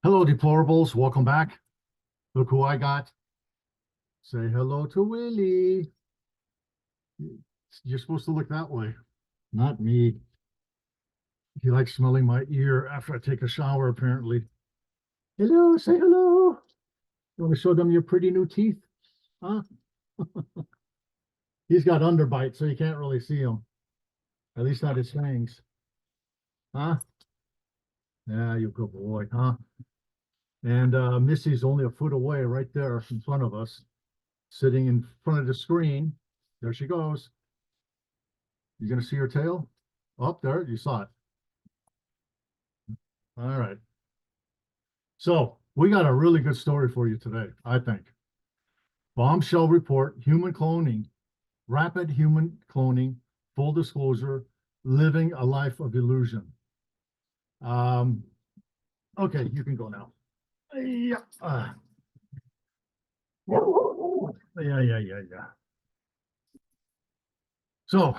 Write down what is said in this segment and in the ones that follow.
Hello, deplorables. Welcome back. Look who I got. Say hello to Willie. You're supposed to look that way, not me. He likes smelling my ear after I take a shower, apparently. Hello, say hello. You want to show them your pretty new teeth? Huh? He's got underbite, so you can't really see him. At least not his fangs. Huh? Yeah, you good boy, huh? And Missy's only a foot away right there in front of us, sitting in front of the screen. There she goes. You gonna see her tail? Up there, you saw it. All right. So we got a really good story for you today, I think. Bombshell report, human cloning, rapid human cloning, full disclosure, living a life of illusion. Um, okay, you can go now. Yeah. Yeah. So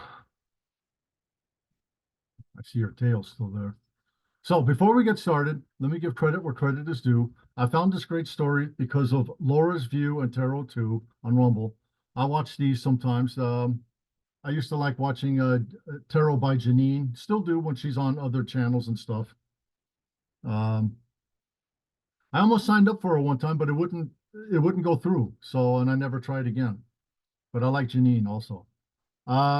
I see your tail still there. So before we get started, let me give credit where credit is due. I found this great story because of Laura's View and Tarot 2 on Rumble. I watch these sometimes. I used to like watching Tarot by Janine. Still do when she's on other channels and stuff. Um, I almost signed up for her one time, but it wouldn't go through. So and I never tried again. But I like Janine also.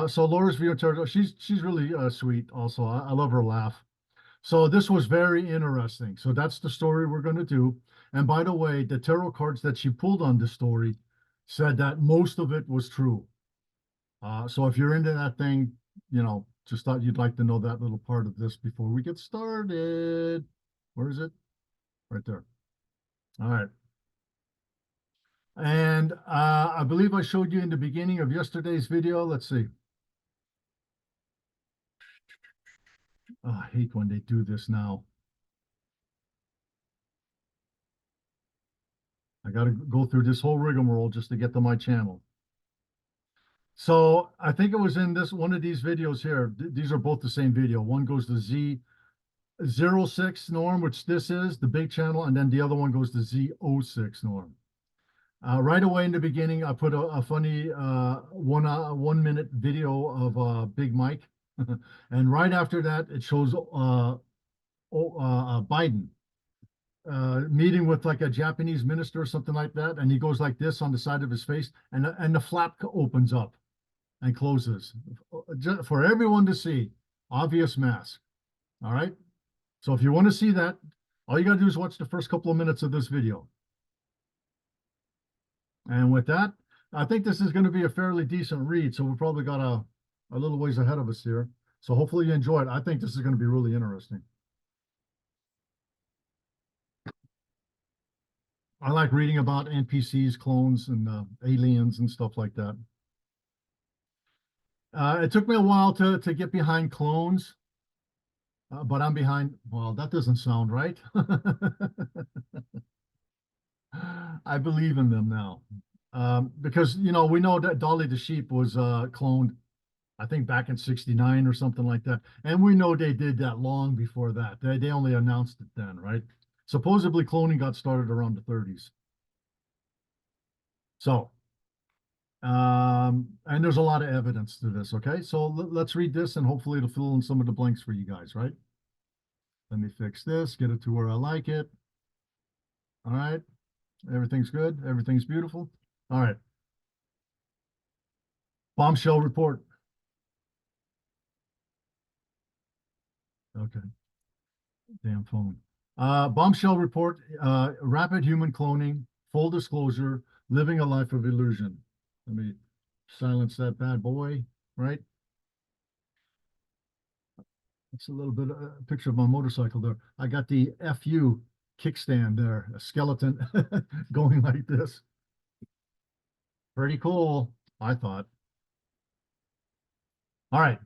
So Laura's View and Tarot, she's really sweet also. I love her laugh. So this was very interesting. So that's the story we're going to do. And by the way, the tarot cards that she pulled on this story said that most of it was true. So if you're into that thing, just thought you'd like to know that little part of this before we get started. Where is it? Right there. All right. And I believe I showed you in the beginning of yesterday's video. Let's see. Oh, I hate when they do this now. I got to go through this whole rigmarole just to get to my channel. So I think it was in this one of these videos here. These are both the same video. One goes to Z06 norm, which this is the big channel, and then the other one goes to Z06 norm. Right away in the beginning, I put a funny 1 minute video of Big Mike, and right after that, it shows Biden meeting with like a Japanese minister or something like that, and he goes like this on the side of his face, and the flap opens up and closes for everyone to see. Obvious mask. All right. So if you want to see that, all you got to do is watch the first couple of minutes of this video. And with that, I think this is going to be a fairly decent read. So we probably got a little ways ahead of us here. So hopefully you enjoy it. I think this is going to be really interesting. I like reading about NPCs, clones, and aliens and stuff like that. It took me a while to get behind clones, but I'm behind. Well, that doesn't sound right. I believe in them now. Because we know that Dolly the sheep was cloned, I think back in '69 or something like that. And we know they did that long before that. They only announced it then, right? Supposedly cloning got started around the 30s. So, and there's a lot of evidence to this, okay? So let's read this and hopefully it'll fill in some of the blanks for you guys, right? Let me fix this, get it to where I like it. All right. Everything's good. Everything's beautiful. All right. Bombshell report. Okay. Damn phone. Bombshell report. Rapid human cloning. Full disclosure. Living a life of illusion. Let me silence that bad boy. Right. It's a little bit a picture of my motorcycle there. I got the FU kickstand there, a skeleton going like this. Pretty cool, I thought. All right.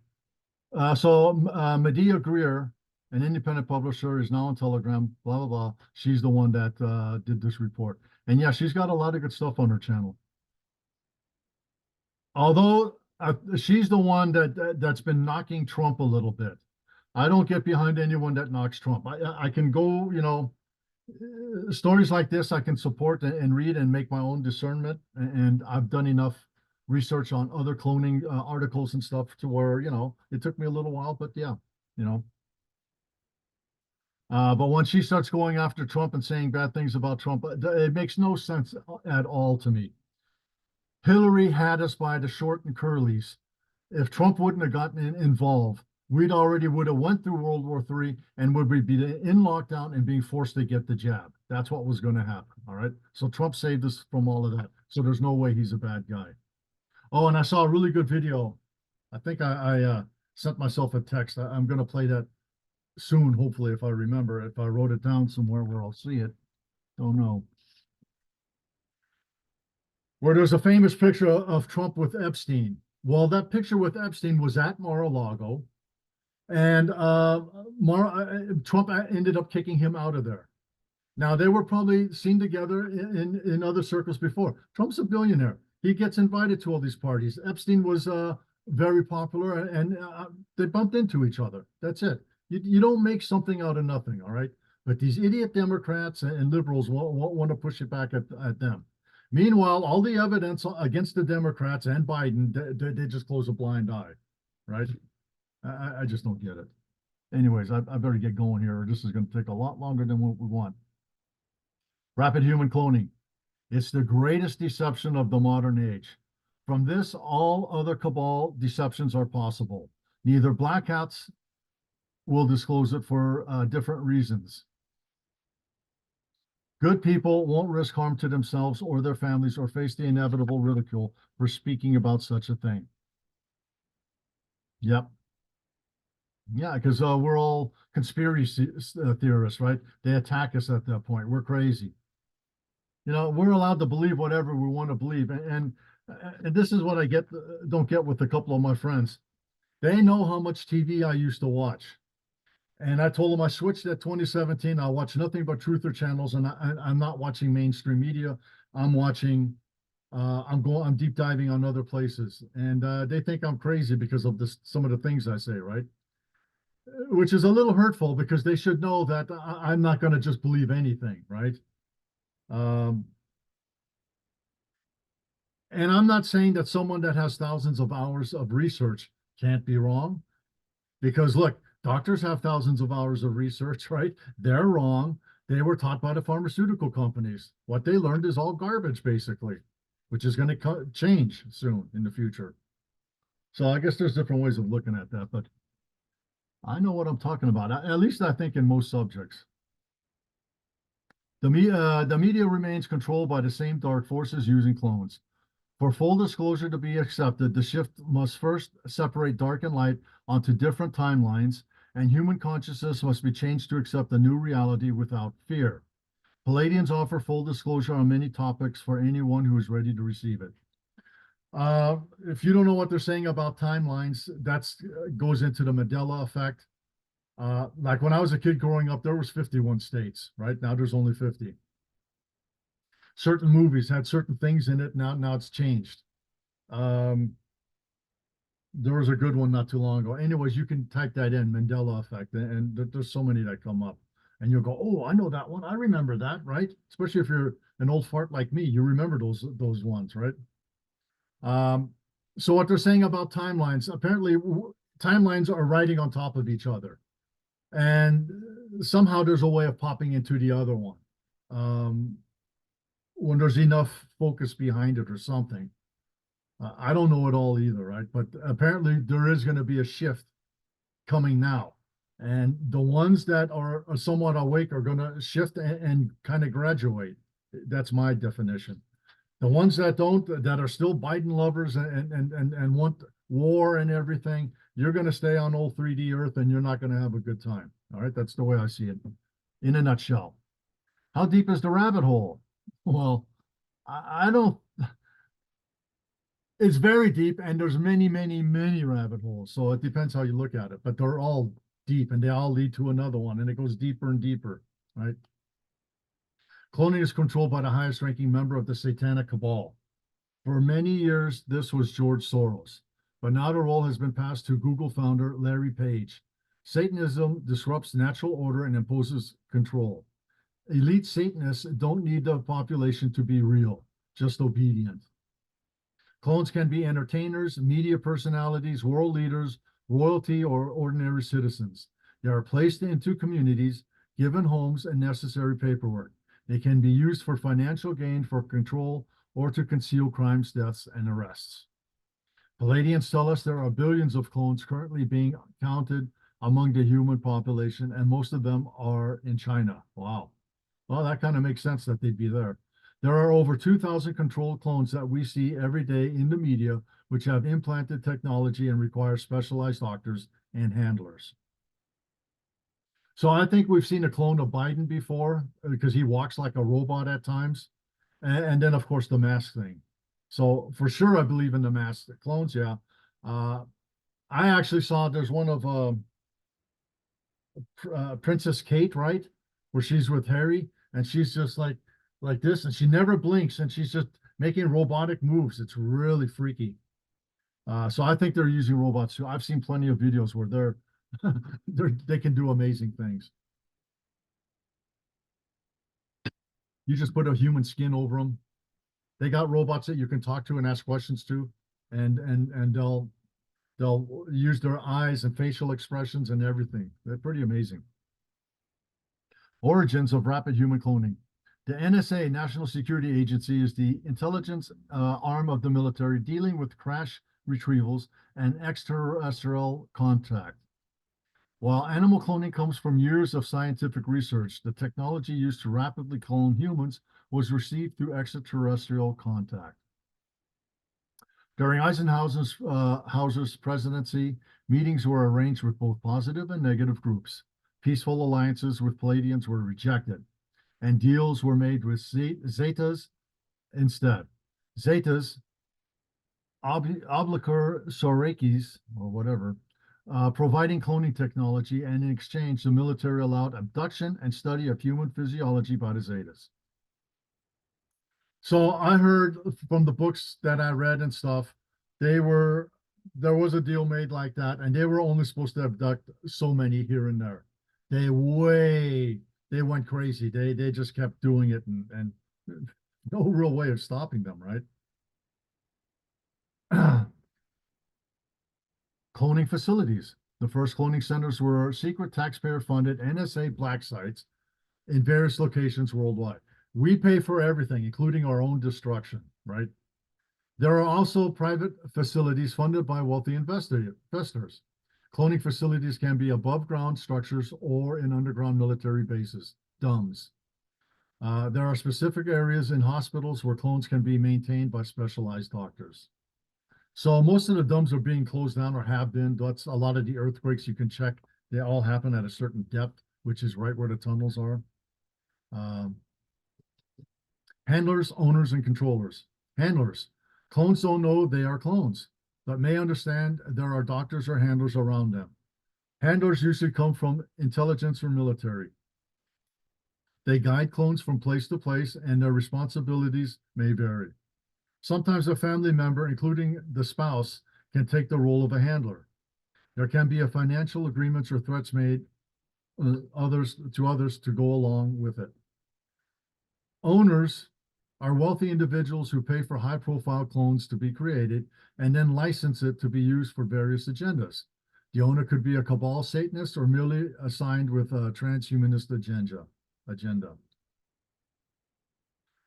So Medea Greer, an independent publisher, is now on Telegram, blah, blah, blah. She's the one that did this report. And yeah, she's got a lot of good stuff on her channel. Although she's the one that's been knocking Trump a little bit. I don't get behind anyone that knocks Trump. I can go, stories like this I can support and read and make my own discernment. And I've done enough research on other cloning articles and stuff to where, it took me a little while, but yeah, you know. But when she starts going after Trump and saying bad things about Trump, it makes no sense at all to me. Hillary had us by the short and curlies. If Trump wouldn't have gotten involved, we'd already would have went through World War III and would be in lockdown and being forced to get the jab. That's what was going to happen. All right. So Trump saved us from all of that. So there's no way he's a bad guy. Oh, and I saw a really good video. I think I sent myself a text. I'm going to play that soon, hopefully, if I remember. If I wrote it down somewhere where I'll see it, don't know. Where there's a famous picture of Trump with Epstein. Well, that picture with Epstein was at Mar-a-Lago, and Trump ended up kicking him out of there. Now they were probably seen together in other circles before. Trump's a billionaire. He gets invited to all these parties. Epstein was very popular, and they bumped into each other. That's it. You don't make something out of nothing, all right? But these idiot Democrats and liberals want to push it back at them. Meanwhile, all the evidence against the Democrats and Biden, they just close a blind eye, right? I just don't get it. Anyways, I better get going here, or this is going to take a lot longer than what we want. Rapid human cloning. It's the greatest deception of the modern age. From this, all other cabal deceptions are possible. Neither black hats will disclose it for different reasons. Good people won't risk harm to themselves or their families or face the inevitable ridicule for speaking about such a thing. Yep. Yeah, because we're all conspiracy theorists, right? They attack us at that point. We're crazy. We're allowed to believe whatever we want to believe. And this is what I don't get with a couple of my friends. They know how much TV I used to watch. And I told them I switched at 2017. I'll watch nothing but truther channels, and I'm not watching mainstream media. I'm watching, I'm deep diving on other places. And they think I'm crazy because of some of the things I say, right? Which is a little hurtful because they should know that I'm not going to just believe anything, right? Um, and I'm not saying that someone that has thousands of hours of research can't be wrong, because look, doctors have thousands of hours of research, right? They're wrong. They were taught by the pharmaceutical companies. What they learned is all garbage, basically, which is going to change soon in the future. So I guess there's different ways of looking at that, but I know what I'm talking about. At least I think in most subjects. The media remains controlled by the same dark forces using clones. For full disclosure to be accepted, the shift must first separate dark and light onto different timelines, and human consciousness must be changed to accept the new reality without fear. Palladians offer full disclosure on many topics for anyone who is ready to receive it. If you don't know what they're saying about timelines, that goes into the Mandela effect. Like when I was a kid growing up, there was 51 states, right? Now there's only 50. Certain movies had certain things in it. Now it's changed. There was a good one not too long ago. Anyways, you can type that in, Mandela effect, and there's so many that come up. And you'll go, oh, I know that one. I remember that, right? Especially if you're an old fart like me, you remember those ones, right? So what they're saying about timelines, apparently timelines are riding on top of each other. And somehow there's a way of popping into the other one. When there's enough focus behind it or something. I don't know it all either, right? But apparently there is going to be a shift coming now. And the ones that are somewhat awake are going to shift and kind of graduate. That's my definition. The ones that don't, that are still Biden lovers and want war and everything, you're going to stay on old 3D Earth and you're not going to have a good time. All right, that's the way I see it in a nutshell. How deep is the rabbit hole? Well, I don't. It's very deep, and there's many, many, many rabbit holes. So it depends how you look at it, but they're all deep, and they all lead to another one, and it goes deeper and deeper, right? Cloning is controlled by the highest ranking member of the satanic cabal. For many years, this was George Soros, but now the role has been passed to Google founder Larry Page. Satanism disrupts natural order and imposes control. Elite Satanists don't need the population to be real, just obedient. Clones can be entertainers, media personalities, world leaders, royalty, or ordinary citizens. They are placed into communities, given homes and necessary paperwork. They can be used for financial gain, for control, or to conceal crimes, deaths, and arrests. Palladians tell us there are billions of clones currently being counted among the human population, and most of them are in China. Wow. Well, that kind of makes sense that they'd be there. There are over 2,000 controlled clones that we see every day in the media, which have implanted technology and require specialized doctors and handlers. So I think we've seen a clone of Biden before because he walks like a robot at times. And then, of course, the mask thing. So for sure, I believe in the mask clones. Yeah. Uh, I actually saw there's one of Princess Kate, right? Where she's with Harry and she's just like this and she never blinks and she's just making robotic moves. It's really freaky. So I think they're using robots too. I've seen plenty of videos where they can do amazing things. You just put a human skin over them. They got robots that you can talk to and ask questions to, and they'll use their eyes and facial expressions and everything. They're pretty amazing. Origins of rapid human cloning. The NSA, National Security Agency, is the intelligence arm of the military dealing with crash retrievals and extraterrestrial contact. While animal cloning comes from years of scientific research, the technology used to rapidly clone humans was received through extraterrestrial contact. During Eisenhower's presidency, meetings were arranged with both positive and negative groups. Peaceful alliances with Palladians were rejected, and deals were made with Zetas instead. Zetas, Obliquer Sorakis, or whatever, providing cloning technology, and in exchange, the military allowed abduction and study of human physiology by the Zetas. So I heard from the books that I read and stuff, there was a deal made like that, and they were only supposed to abduct so many here and there. They went crazy. They just kept doing it and no real way of stopping them, right? Cloning facilities. The first cloning centers were secret taxpayer-funded NSA black sites in various locations worldwide. We pay for everything, including our own destruction, right? There are also private facilities funded by wealthy investors. Cloning facilities can be above ground structures or in underground military bases, DUMBs. There are specific areas in hospitals where clones can be maintained by specialized doctors. So most of the DUMBs are being closed down or have been. That's a lot of the earthquakes you can check. They all happen at a certain depth, which is right where the tunnels are. Handlers, owners, and controllers. Handlers. Clones don't know they are clones, but may understand there are doctors or handlers around them. Handlers usually come from intelligence or military. They guide clones from place to place, and their responsibilities may vary. Sometimes a family member, including the spouse, can take the role of a handler. There can be a financial agreements or threats made others to go along with it. Owners are wealthy individuals who pay for high-profile clones to be created and then license it to be used for various agendas. The owner could be a cabal Satanist or merely assigned with a transhumanist agenda.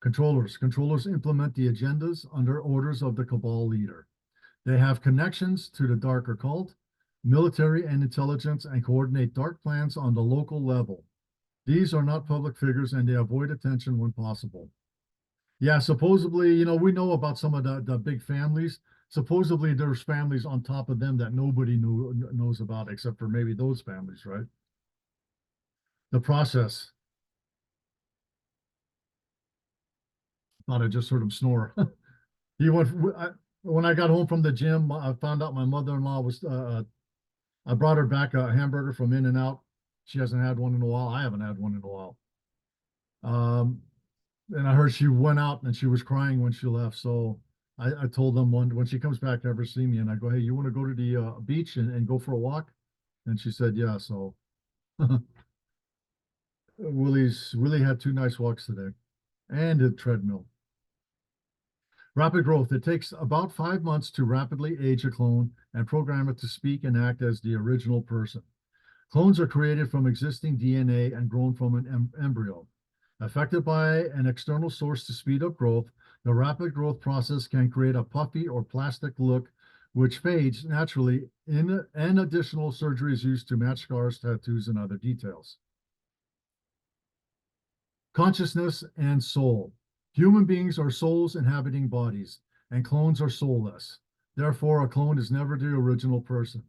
Controllers implement the agendas under orders of the cabal leader. They have connections to the dark occult, military, and intelligence, and coordinate dark plans on the local level. These are not public figures, and they avoid attention when possible. Yeah, supposedly, we know about some of the big families. Supposedly, there's families on top of them that nobody knows about except for maybe those families, right? The process. Thought I just heard him snore. He went when I got home from the gym. I found out my mother-in-law was. I brought her back a hamburger from In-N-Out. She hasn't had one in a while. I haven't had one in a while. And I heard she went out and she was crying when she left. So I told them when she comes back to ever see me, and I go, hey, you want to go to the beach and go for a walk? And she said, yeah. So Willie had two nice walks today and a treadmill. Rapid growth. It takes about 5 months to rapidly age a clone and program it to speak and act as the original person. Clones are created from existing DNA and grown from an embryo. Affected by an external source to speed up growth, the rapid growth process can create a puffy or plastic look, which fades naturally, and additional surgery is used to match scars, tattoos, and other details. Consciousness and soul. Human beings are souls inhabiting bodies, and clones are soulless. Therefore, a clone is never the original person.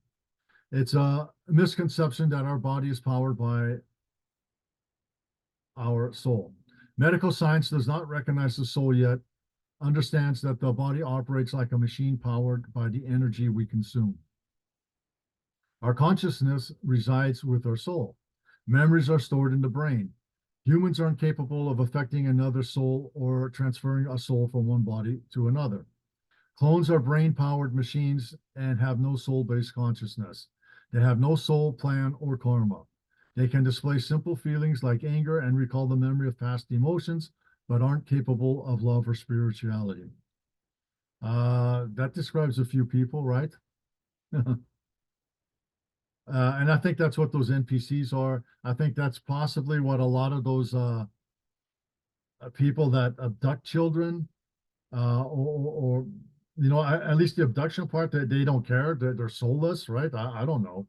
It's a misconception that our body is powered by our soul. Medical science does not recognize the soul yet, understands that the body operates like a machine powered by the energy we consume. Our consciousness resides with our soul. Memories are stored in the brain. Humans are incapable of affecting another soul or transferring a soul from one body to another. Clones are brain-powered machines and have no soul-based consciousness. They have no soul, plan, or karma. They can display simple feelings like anger and recall the memory of past emotions, but aren't capable of love or spirituality. That describes a few people, right? And I think that's what those NPCs are. I think that's possibly what a lot of those people that abduct children, or at least the abduction part, that they don't care, they're soulless, right? I don't know.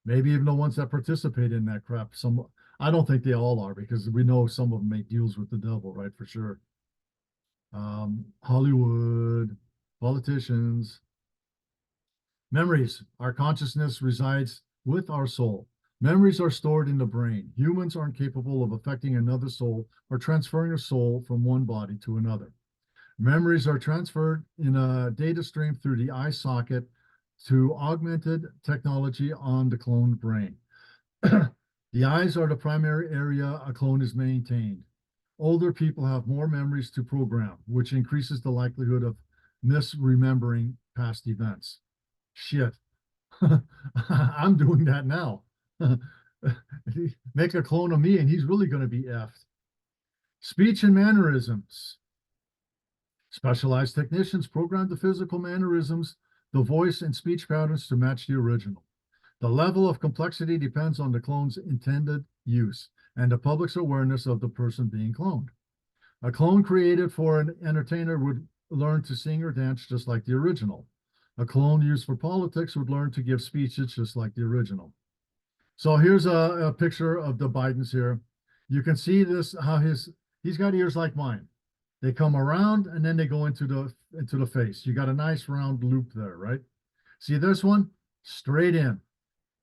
Maybe even the ones that participate in that crap. I don't think they all are, because we know some of them make deals with the devil, right? For sure. Hollywood, politicians. Memories. Our consciousness resides with our soul. Memories are stored in the brain. Humans aren't capable of affecting another soul or transferring a soul from one body to another. Memories are transferred in a data stream through the eye socket to augmented technology on the cloned brain. The eyes are the primary area a clone is maintained. Older people have more memories to program, which increases the likelihood of misremembering past events. Shit. I'm doing that now. Make a clone of me and he's really going to be effed. Speech and mannerisms. Specialized technicians program the physical mannerisms, the voice and speech patterns to match the original. The level of complexity depends on the clone's intended use and the public's awareness of the person being cloned. A clone created for an entertainer would learn to sing or dance just like the original. A clone used for politics would learn to give speeches just like the original. So here's a picture of the Bidens here. You can see this, how he's got ears like mine. They come around and then they go into the face. You got a nice round loop there, right? See this one? Straight in.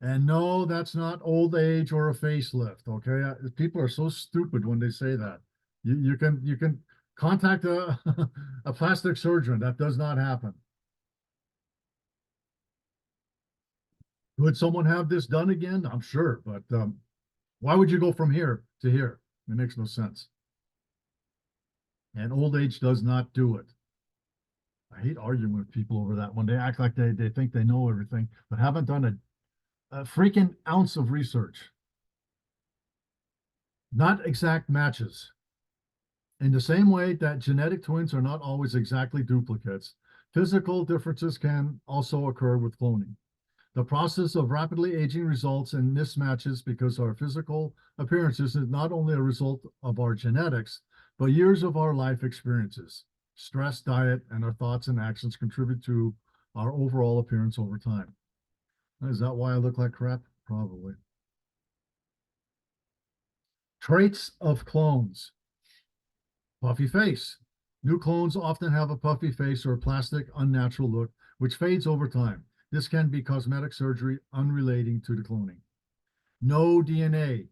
And no, that's not old age or a facelift, okay? People are so stupid when they say that. You can contact a, a plastic surgeon. That does not happen. Would someone have this done again? I'm sure, but why would you go from here to here? It makes no sense. And old age does not do it. I hate arguing with people over that when they act like they think they know everything, but haven't done a freaking ounce of research. Not exact matches. In the same way that genetic twins are not always exactly duplicates, physical differences can also occur with cloning. The process of rapidly aging results in mismatches because our physical appearances is not only a result of our genetics, but years of our life experiences. Stress, diet, and our thoughts and actions contribute to our overall appearance over time. Is that why I look like crap? Probably. Traits of clones. Puffy face. New clones often have a puffy face or a plastic, unnatural look, which fades over time. This can be cosmetic surgery unrelating to the cloning. No DNA.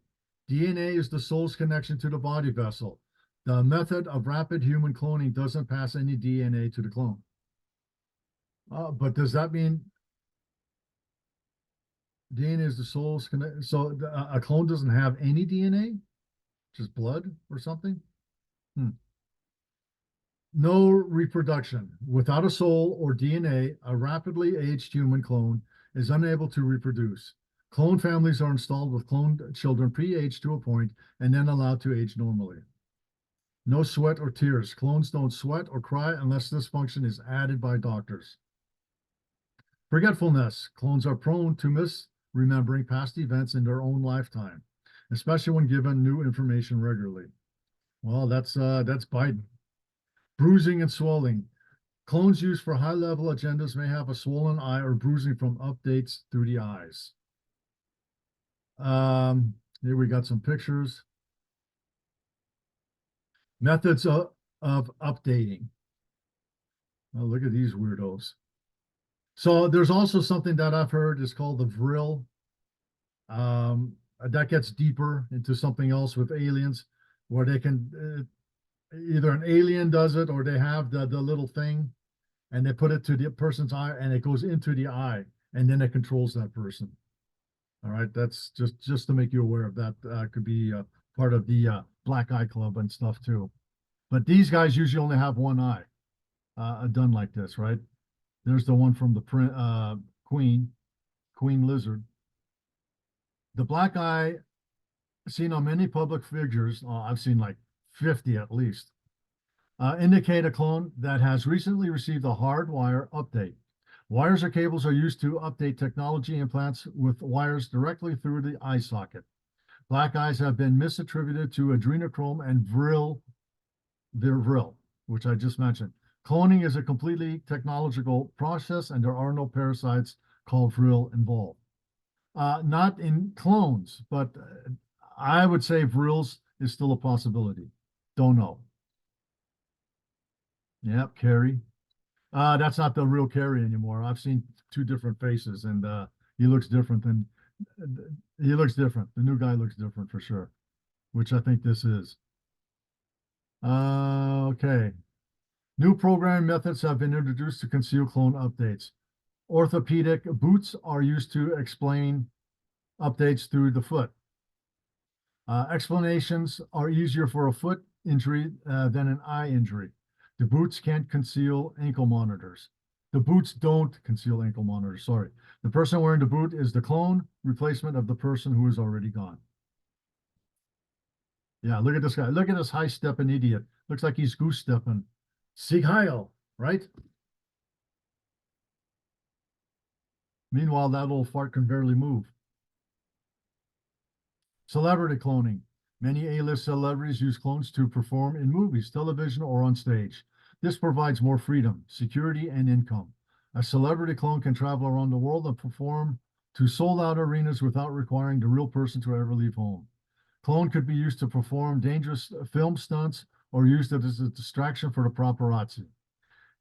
DNA is the soul's connection to the body vessel. The method of rapid human cloning doesn't pass any DNA to the clone. But does that mean DNA is the soul's connection? So a clone doesn't have any DNA? Just blood or something? No reproduction. Without a soul or DNA, a rapidly aged human clone is unable to reproduce. Clone families are installed with cloned children pre-aged to a point and then allowed to age normally. No sweat or tears. Clones don't sweat or cry unless this function is added by doctors. Forgetfulness. Clones are prone to misremembering past events in their own lifetime, especially when given new information regularly. Well, that's Biden. Bruising and swelling. Clones used for high-level agendas may have a swollen eye or bruising from updates through the eyes. Here we got some pictures. Methods of updating. Oh, look at these weirdos. So there's also something that I've heard is called the vril. That gets deeper into something else with aliens, where they can either an alien does it or they have the little thing and they put it to the person's eye and it goes into the eye and then it controls that person. All right, that's just to make you aware of that. Could be part of the Black Eye Club and stuff too. But these guys usually only have one eye done like this, right? There's the one from the Queen Lizard. The black eye seen on many public figures, I've seen like 50 at least, indicate a clone that has recently received a hardwire update. Wires or cables are used to update technology implants with wires directly through the eye socket. Black eyes have been misattributed to adrenochrome and vril, which I just mentioned. Cloning is a completely technological process, and there are no parasites called vril involved. Not in clones, but I would say vrils is still a possibility. Don't know. Yep, Carrie. That's not the real Carrie anymore. I've seen two different faces, and he looks different than he looks different. The new guy looks different for sure, which I think this is. Okay. New programming methods have been introduced to conceal clone updates. Orthopedic boots are used to explain updates through the foot. Explanations are easier for a foot injury than an eye injury. The boots can't conceal ankle monitors. The boots don't conceal ankle monitors, sorry. The person wearing the boot is the clone replacement of the person who is already gone. Yeah, look at this guy. Look at this high-stepping idiot. Looks like he's goose-stepping. Sieg Heil, right? Meanwhile, that little fart can barely move. Celebrity cloning. Many A-list celebrities use clones to perform in movies, television, or on stage. This provides more freedom, security, and income. A celebrity clone can travel around the world and perform to sold-out arenas without requiring the real person to ever leave home. Clone could be used to perform dangerous film stunts or used as a distraction for the paparazzi.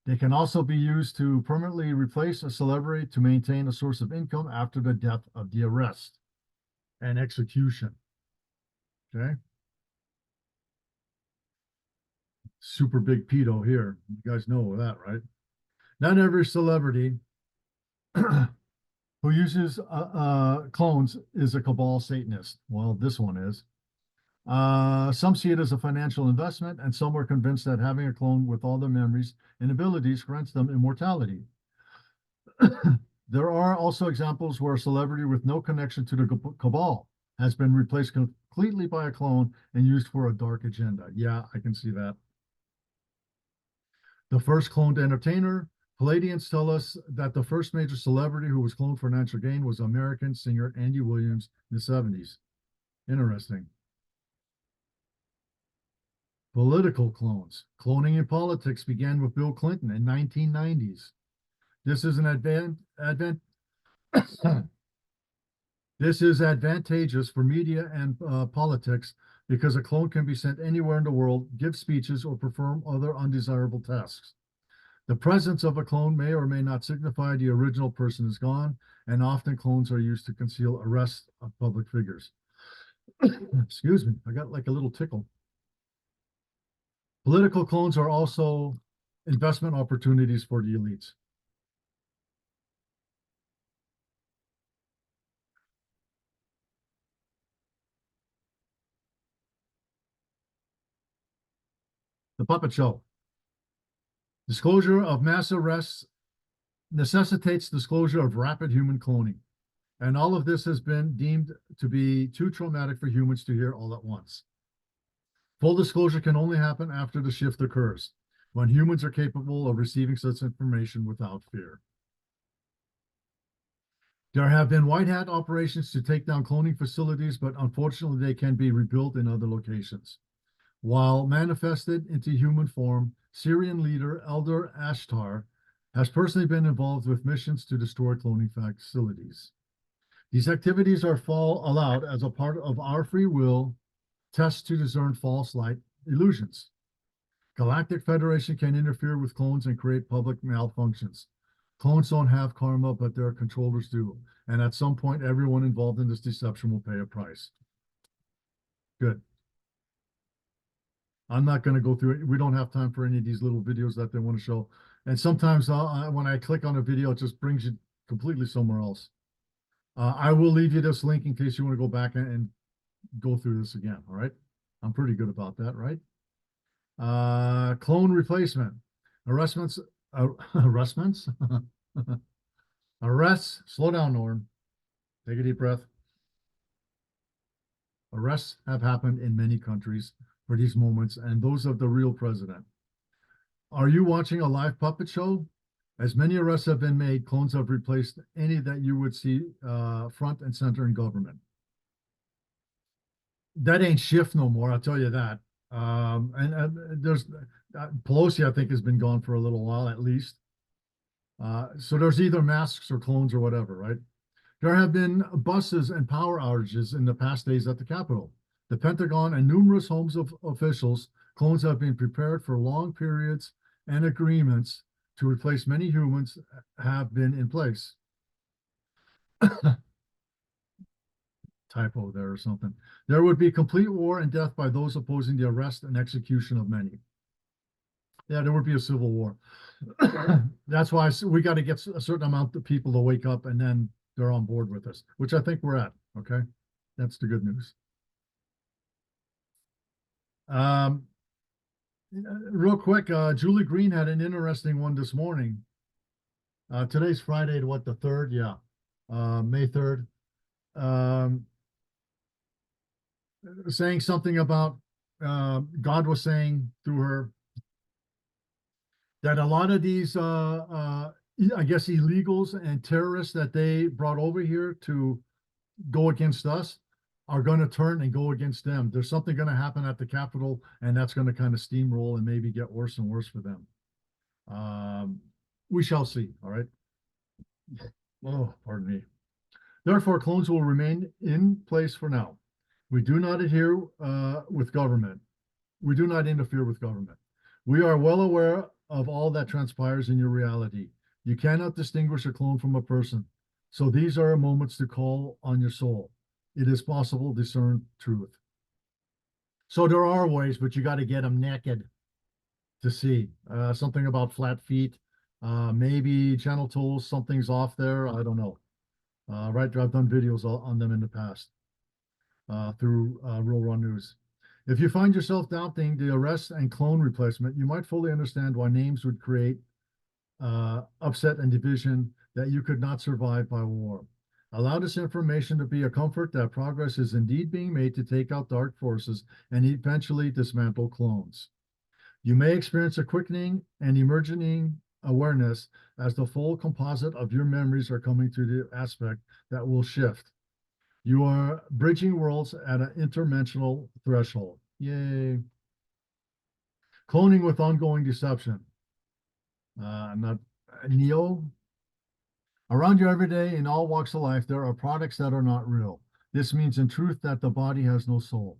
They can also be used to permanently replace a celebrity to maintain a source of income after the death of the arrest and execution. Okay. Super big pedo here. You guys know that, right? Not every celebrity who uses clones is a cabal Satanist. Well, this one is. Some see it as a financial investment, and some are convinced that having a clone with all their memories and abilities grants them immortality. There are also examples where a celebrity with no connection to the cabal has been replaced completely by a clone and used for a dark agenda. Yeah, I can see that. The first cloned entertainer. Palladians tell us that the first major celebrity who was cloned for financial gain was American singer Andy Williams in the 70s. Interesting. Political clones. Cloning in politics began with Bill Clinton in 1990s. This is this is advantageous for media and politics because a clone can be sent anywhere in the world, give speeches, or perform other undesirable tasks. The presence of a clone may or may not signify the original person is gone, and often clones are used to conceal arrests of public figures. Excuse me, I got like a little tickle. Political clones are also investment opportunities for the elites. The puppet show. Disclosure of mass arrests necessitates disclosure of rapid human cloning. And all of this has been deemed to be too traumatic for humans to hear all at once. Full disclosure can only happen after the shift occurs, when humans are capable of receiving such information without fear. There have been white hat operations to take down cloning facilities, but unfortunately they can be rebuilt in other locations. While manifested into human form, Syrian leader Elder Ashtar has personally been involved with missions to destroy cloning facilities. These activities are allowed as a part of our free will tests to discern false light illusions. Galactic Federation can interfere with clones and create public malfunctions. Clones don't have karma, but their controllers do. And at some point, everyone involved in this deception will pay a price. Good. I'm not going to go through it. We don't have time for any of these little videos that they want to show. And sometimes when I click on a video, it just brings you completely somewhere else. I will leave you this link in case you want to go back and go through this again. All right. I'm pretty good about that, right? Clone replacement. Arrestments. Arrestments? Arrests. Slow down, Norm. Take a deep breath. Arrests have happened in many countries for these moments, and those of the real president. Are you watching a live puppet show? As many arrests have been made, clones have replaced any that you would see front and center in government. That ain't shift no more, I'll tell you that. And there's Pelosi, I think, has been gone for a little while at least. So there's either masks or clones or whatever, right? There have been buses and power outages in the past days at the Capitol. The Pentagon and numerous homes of officials, clones have been prepared for long periods, and agreements to replace many humans have been in place. Typo there or something. There would be complete war and death by those opposing the arrest and execution of many. Yeah, there would be a civil war. That's why we got to get a certain amount of people to wake up, and then they're on board with us, which I think we're at. Okay, that's the good news. Real quick, Julie Green had an interesting one this morning. Today's Friday, what, the 3rd? Yeah, May 3rd. Saying something about God was saying through her that a lot of these, I guess, illegals and terrorists that they brought over here to go against us are going to turn and go against them. There's something going to happen at the Capitol, and that's going to kind of steamroll and maybe get worse and worse for them. We shall see. All right. Oh, pardon me. Therefore, clones will remain in place for now. We do not adhere with government. We do not interfere with government. We are well aware of all that transpires in your reality. You cannot distinguish a clone from a person. So these are moments to call on your soul. It is possible to discern truth. So there are ways, but you got to get them naked to see. Something about flat feet, maybe gentle toes, something's off there. I don't know. Right, I've done videos on them in the past through Real Raw News. If you find yourself doubting the arrest and clone replacement, you might fully understand why names would create upset and division that you could not survive by war. Allow this information to be a comfort that progress is indeed being made to take out dark forces and eventually dismantle clones. You may experience a quickening and emerging awareness as the full composite of your memories are coming to the aspect that will shift. You are bridging worlds at an interdimensional threshold. Yay. Cloning with ongoing deception. Not Neo. Around you every day in all walks of life, there are products that are not real. This means in truth that the body has no soul.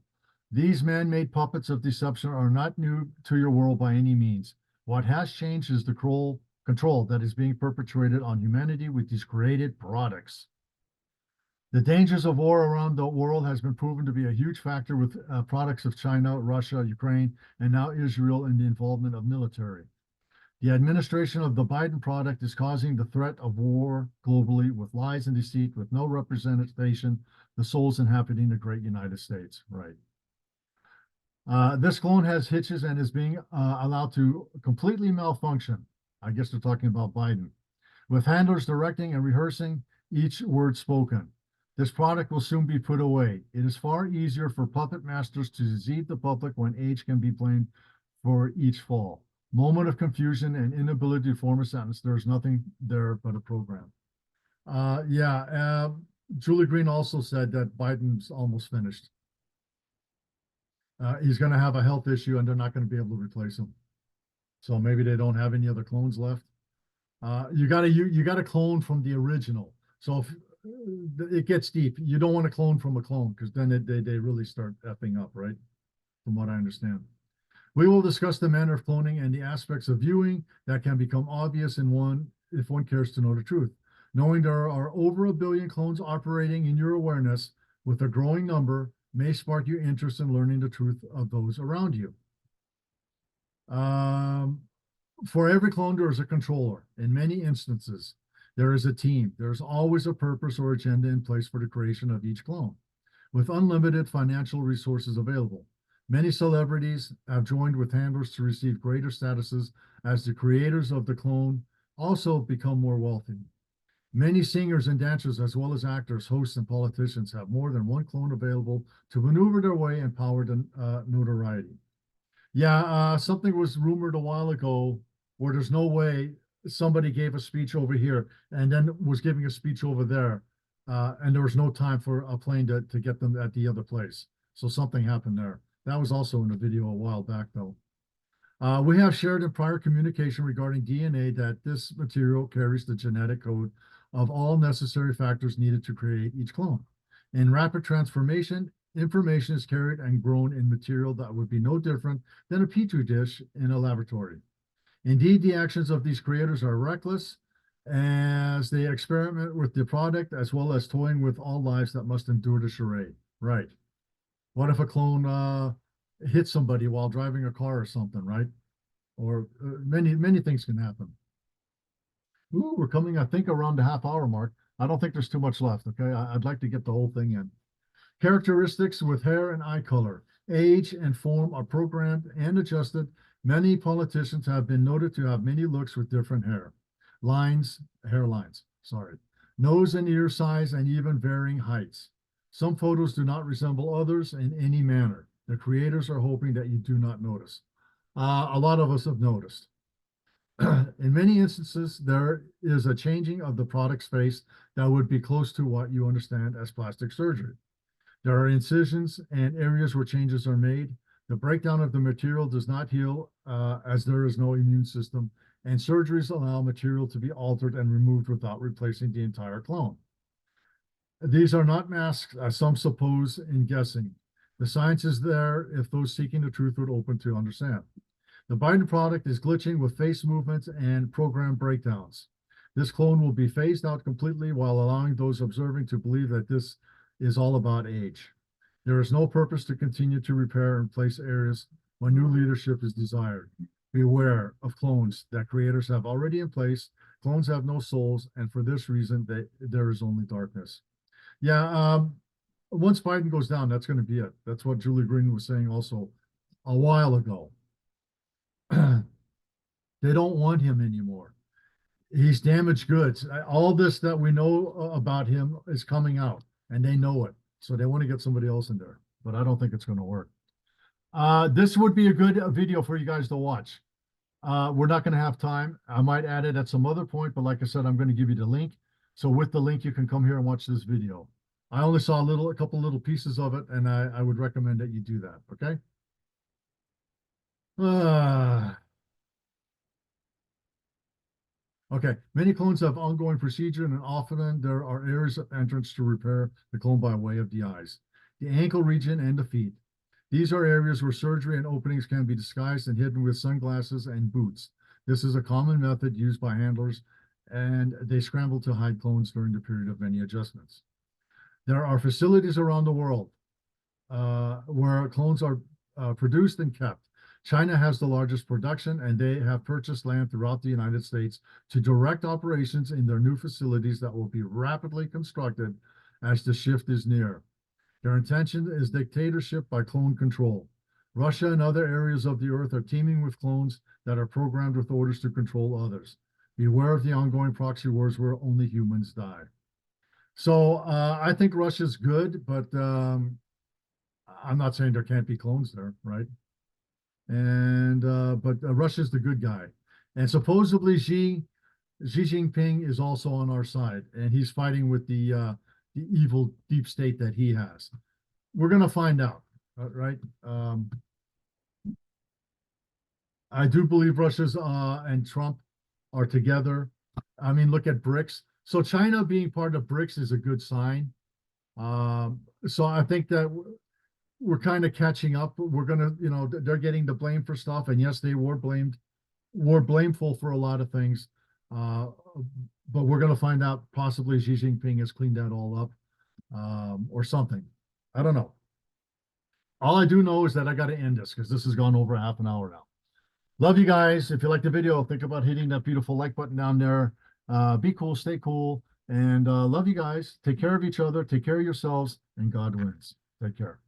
These man-made puppets of deception are not new to your world by any means. What has changed is the control that is being perpetuated on humanity with these created products. The dangers of war around the world has been proven to be a huge factor with products of China, Russia, Ukraine, and now Israel in the involvement of military. The administration of the Biden product is causing the threat of war globally with lies and deceit, with no representation, the souls inhabiting the great United States. Right. This clone has hitches and is being allowed to completely malfunction. I guess they're talking about Biden. With handlers directing and rehearsing, each word spoken. This product will soon be put away. It is far easier for puppet masters to deceive the public when age can be blamed for each fall. Moment of confusion and inability to form a sentence. There's nothing there but a program. Yeah, Julie Green also said that Biden's almost finished. He's going to have a health issue and they're not going to be able to replace him. So maybe they don't have any other clones left. You got to clone from the original. So if it gets deep, you don't want to clone from a clone because then they really start effing up, right? From what I understand. We will discuss the manner of cloning and the aspects of viewing that can become obvious in one if one cares to know the truth. Knowing there are over 1 billion clones operating in your awareness with a growing number may spark your interest in learning the truth of those around you. For every clone, there is a controller. In many instances, there is a team. There's always a purpose or agenda in place for the creation of each clone, with unlimited financial resources available. Many celebrities have joined with handlers to receive greater statuses as the creators of the clone also become more wealthy. Many singers and dancers, as well as actors, hosts, and politicians, have more than one clone available to maneuver their way and power notoriety. Yeah, something was rumored a while ago where there's no way somebody gave a speech over here and then was giving a speech over there, and there was no time for a plane to get them at the other place. So something happened there. That was also in a video a while back, though. We have shared in prior communication regarding DNA that this material carries the genetic code of all necessary factors needed to create each clone. In rapid transformation, information is carried and grown in material that would be no different than a petri dish in a laboratory. Indeed, the actions of these creators are reckless as they experiment with the product as well as toying with all lives that must endure the charade. Right. What if a clone hits somebody while driving a car or something, right? Or many things can happen. Ooh, we're coming, I think, around the half-hour mark. I don't think there's too much left, okay? I'd like to get the whole thing in. Characteristics with hair and eye color, age and form are programmed and adjusted. Many politicians have been noted to have many looks with different hairlines, sorry, nose and ear size, and even varying heights. Some photos do not resemble others in any manner. The creators are hoping that you do not notice. A lot of us have noticed. In many instances, there is a changing of the product's face that would be close to what you understand as plastic surgery. There are incisions and areas where changes are made. The breakdown of the material does not heal as there is no immune system, and surgeries allow material to be altered and removed without replacing the entire clone. These are not masks, as some suppose in guessing. The science is there if those seeking the truth would open to understand. The Biden product is glitching with face movements and program breakdowns. This clone will be phased out completely while allowing those observing to believe that this is all about age. There is no purpose to continue to repair and place areas when new leadership is desired. Beware of clones that creators have already in place. Clones have no souls, and for this reason, there is only darkness. Yeah, once Biden goes down, that's going to be it. That's what Julie Green was saying also a while ago. They don't want him anymore. He's damaged goods. All this that we know about him is coming out, and they know it. So they want to get somebody else in there, but I don't think it's going to work. This would be a good video for you guys to watch. We're not going to have time. I might add it at some other point, but like I said, I'm going to give you the link. So with the link, you can come here and watch this video. I only saw a couple little pieces of it, and I would recommend that you do that, okay? Okay, many clones have ongoing procedure, and often there are areas of entrance to repair the clone by way of the eyes, the ankle region, and the feet. These are areas where surgery and openings can be disguised and hidden with sunglasses and boots. This is a common method used by handlers, and they scramble to hide clones during the period of many adjustments. There are facilities around the world where clones are produced and kept. China has the largest production, and they have purchased land throughout the United States to direct operations in their new facilities that will be rapidly constructed as the shift is near. Their intention is dictatorship by clone control. Russia and other areas of the earth are teeming with clones that are programmed with orders to control others. Beware of the ongoing proxy wars where only humans die. So I think Russia's good, but I'm not saying there can't be clones there, right? And but Russia's the good guy, and supposedly Xi Jinping is also on our side, and he's fighting with the evil deep state that he has. We're gonna find out, right? I do believe Russia's and Trump are together. I mean, look at BRICS. So China being part of BRICS is a good sign. So I think that we're kind of catching up. We're gonna, they're getting the blame for stuff, and yes, they were blameful for a lot of things. Uh, but we're gonna find out possibly Xi Jinping has cleaned that all up, or something. I don't know. All I do know is that I got to end this because this has gone over half an hour now. Love you guys. If you like the video, think about hitting that beautiful like button down there. Be cool, stay cool, and love you guys. Take care of each other, take care of yourselves, and God wins. Take care.